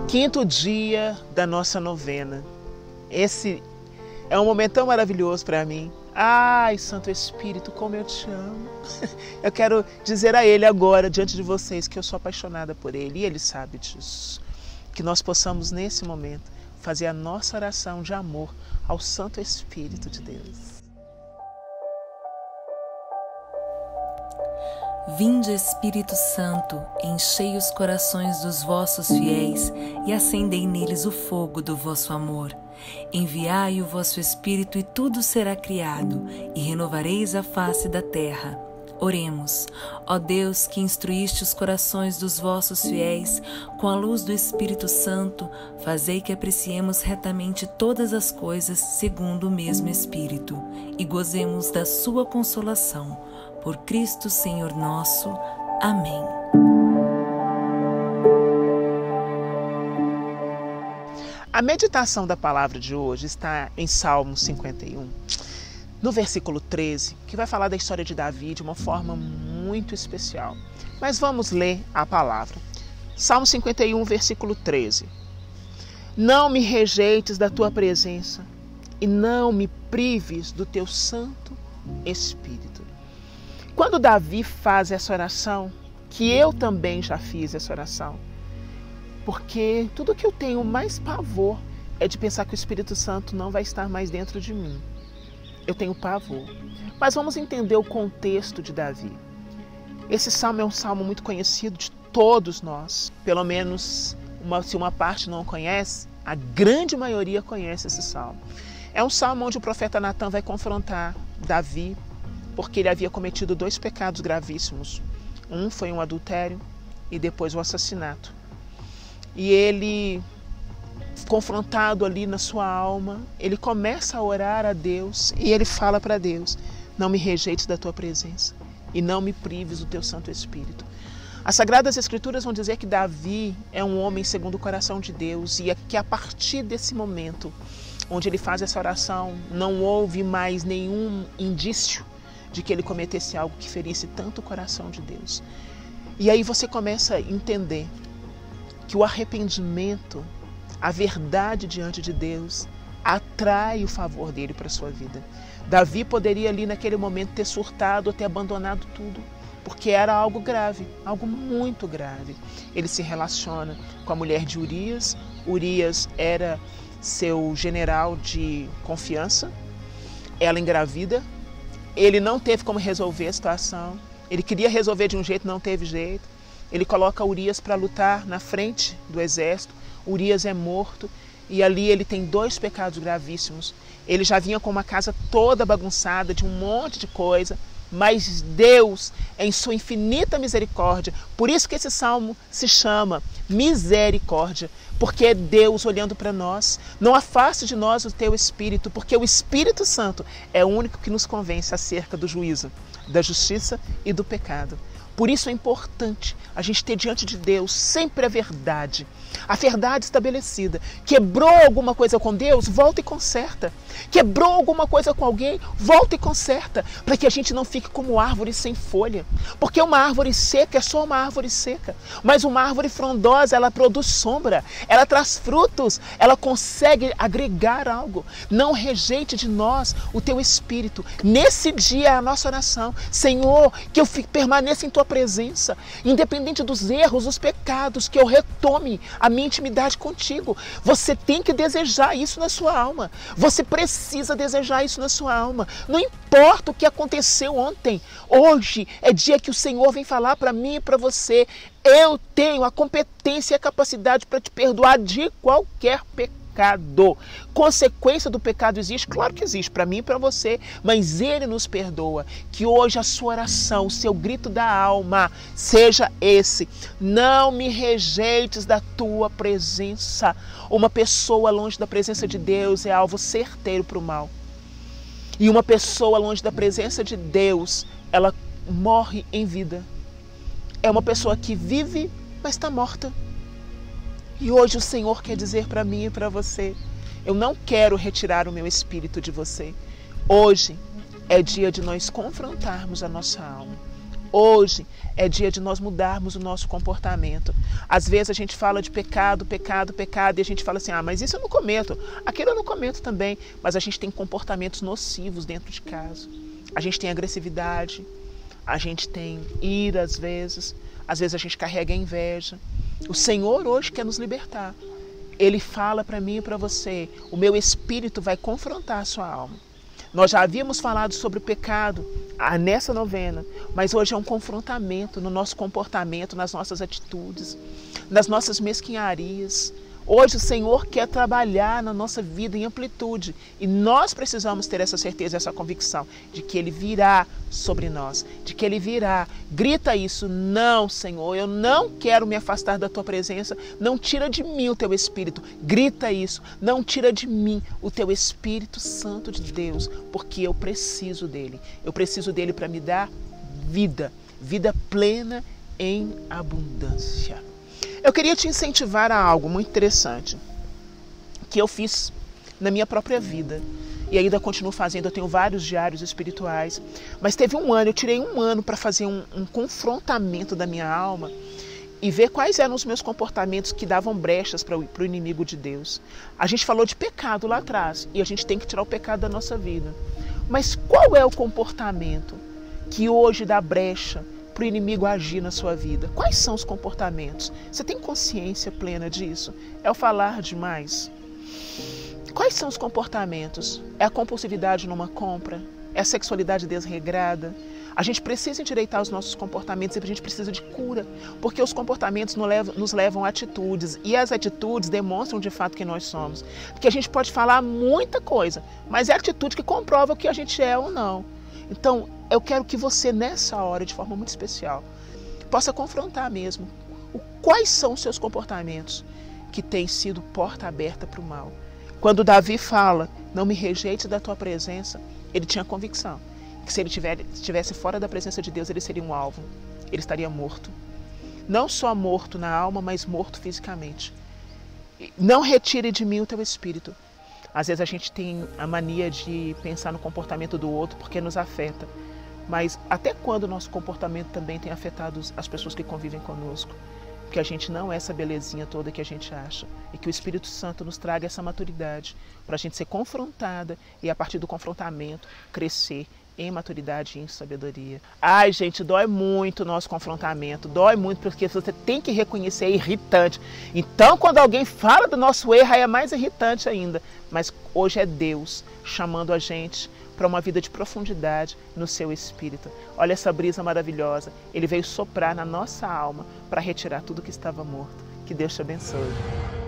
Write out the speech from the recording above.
Quinto dia da nossa novena. Esse é um momento tão maravilhoso para mim. Ai, Santo Espírito, como eu te amo. Eu quero dizer a Ele agora, diante de vocês, que eu sou apaixonada por Ele e Ele sabe disso. Que nós possamos, nesse momento, fazer a nossa oração de amor ao Santo Espírito de Deus. Vinde, Espírito Santo, enchei os corações dos vossos fiéis e acendei neles o fogo do vosso amor. Enviai o vosso Espírito e tudo será criado, e renovareis a face da terra. Oremos. Ó Deus, que instruíste os corações dos vossos fiéis com a luz do Espírito Santo, fazei que apreciemos retamente todas as coisas segundo o mesmo Espírito e gozemos da sua consolação. Por Cristo Senhor nosso. Amém. A meditação da palavra de hoje está em Salmo 51, no versículo 13, que vai falar da história de Davi de uma forma muito especial. Mas vamos ler a palavra. Salmo 51, versículo 13. Não me rejeites da tua presença e não me prives do teu Santo Espírito. Quando Davi faz essa oração, que eu também já fiz essa oração, porque tudo que eu tenho mais pavor é de pensar que o Espírito Santo não vai estar mais dentro de mim. Eu tenho pavor. Mas vamos entender o contexto de Davi. Esse salmo é um salmo muito conhecido de todos nós. Pelo menos, se uma parte não conhece, a grande maioria conhece esse salmo. É um salmo onde o profeta Natan vai confrontar Davi, porque ele havia cometido 2 pecados gravíssimos. Um foi um adultério e depois o assassinato. E ele, confrontado ali na sua alma, ele começa a orar a Deus e ele fala para Deus: não me rejeites da tua presença e não me prives do teu Santo Espírito. As Sagradas Escrituras vão dizer que Davi é um homem segundo o coração de Deus e que a partir desse momento, onde ele faz essa oração, não houve mais nenhum indício de que ele cometesse algo que ferisse tanto o coração de Deus. E aí você começa a entender que o arrependimento, a verdade diante de Deus, atrai o favor dele para a sua vida. Davi poderia ali naquele momento ter surtado ou ter abandonado tudo, porque era algo grave, algo muito grave. Ele se relaciona com a mulher de Urias. Urias era seu general de confiança. Ela engravida. Ele não teve como resolver a situação. Ele queria resolver de um jeito, não teve jeito. Ele coloca Urias para lutar na frente do exército. Urias é morto e ali ele tem 2 pecados gravíssimos. Ele já vinha com uma casa toda bagunçada, de um monte de coisa, mas Deus, em sua infinita misericórdia, por isso que esse salmo se chama Misericórdia, porque é Deus olhando para nós. Não afaste de nós o teu Espírito, porque o Espírito Santo é o único que nos convence acerca do juízo, da justiça e do pecado. Por isso é importante a gente ter diante de Deus sempre a verdade estabelecida. Quebrou alguma coisa com Deus, volta e conserta. Quebrou alguma coisa com alguém, volta e conserta, para que a gente não fique como árvore sem folha. Porque uma árvore seca é só uma árvore seca, mas uma árvore frondosa, ela produz sombra, ela traz frutos, ela consegue agregar algo. Não rejeite de nós o teu Espírito. Nesse dia é a nossa oração: Senhor, que eu permaneça em tua presença, independente dos erros, dos pecados, que eu retome a minha intimidade contigo. Você tem que desejar isso na sua alma. Você precisa desejar isso na sua alma. Não importa o que aconteceu ontem. Hoje é dia que o Senhor vem falar para mim e para você: eu tenho a competência e a capacidade para te perdoar de qualquer pecado. Consequência do pecado existe? Claro que existe, para mim e para você, mas Ele nos perdoa. Que hoje a sua oração, o seu grito da alma seja esse: não me rejeites da tua presença. Uma pessoa longe da presença de Deus é alvo certeiro para o mal. E uma pessoa longe da presença de Deus, ela morre em vida. É uma pessoa que vive, mas está morta. E hoje o Senhor quer dizer para mim e para você: eu não quero retirar o meu espírito de você. Hoje é dia de nós confrontarmos a nossa alma. Hoje é dia de nós mudarmos o nosso comportamento. Às vezes a gente fala de pecado, pecado, pecado, e a gente fala assim, mas isso eu não cometo, aquilo eu não cometo também. Mas a gente tem comportamentos nocivos dentro de casa. A gente tem agressividade, a gente tem ira às vezes a gente carrega a inveja. O Senhor hoje quer nos libertar. Ele fala para mim e para você, o meu espírito vai confrontar a sua alma. Nós já havíamos falado sobre o pecado nessa novena, mas hoje é um confrontamento no nosso comportamento, nas nossas atitudes, nas nossas mesquinharias. Hoje o Senhor quer trabalhar na nossa vida em amplitude e nós precisamos ter essa certeza, essa convicção de que Ele virá sobre nós, de que Ele virá. Grita isso, não, Senhor, eu não quero me afastar da Tua presença, não tira de mim o Teu Espírito. Grita isso, não tira de mim o Teu Espírito Santo de Deus, porque eu preciso dEle. Eu preciso dEle para me dar vida, vida plena em abundância. Eu queria te incentivar a algo muito interessante que eu fiz na minha própria vida e ainda continuo fazendo. Eu tenho vários diários espirituais, mas teve um ano, eu tirei um ano para fazer um confrontamento da minha alma e ver quais eram os meus comportamentos que davam brechas para o inimigo de Deus. A gente falou de pecado lá atrás e a gente tem que tirar o pecado da nossa vida. Mas qual é o comportamento que hoje dá brecha para o inimigo agir na sua vida? Quais são os comportamentos? Você tem consciência plena disso? É o falar demais? Quais são os comportamentos? É a compulsividade numa compra? É a sexualidade desregrada? A gente precisa endireitar os nossos comportamentos e a gente precisa de cura, porque os comportamentos nos levam a atitudes e as atitudes demonstram de fato quem nós somos. Porque a gente pode falar muita coisa, mas é a atitude que comprova o que a gente é ou não. Então, eu quero que você, nessa hora, de forma muito especial, possa confrontar mesmo quais são os seus comportamentos que têm sido porta aberta para o mal. Quando Davi fala, não me rejeite da tua presença, ele tinha convicção que se ele estivesse fora da presença de Deus, ele seria um alvo, ele estaria morto. Não só morto na alma, mas morto fisicamente. Não retire de mim o teu espírito. Às vezes a gente tem a mania de pensar no comportamento do outro porque nos afeta. Mas até quando o nosso comportamento também tem afetado as pessoas que convivem conosco? Porque a gente não é essa belezinha toda que a gente acha. E que o Espírito Santo nos traga essa maturidade para a gente ser confrontada e a partir do confrontamento crescer em maturidade e em sabedoria. Ai, gente, dói muito o nosso confrontamento, dói muito porque você tem que reconhecer, é irritante. Então, quando alguém fala do nosso erro, aí é mais irritante ainda. Mas hoje é Deus chamando a gente para uma vida de profundidade no seu espírito. Olha essa brisa maravilhosa. Ele veio soprar na nossa alma para retirar tudo que estava morto. Que Deus te abençoe.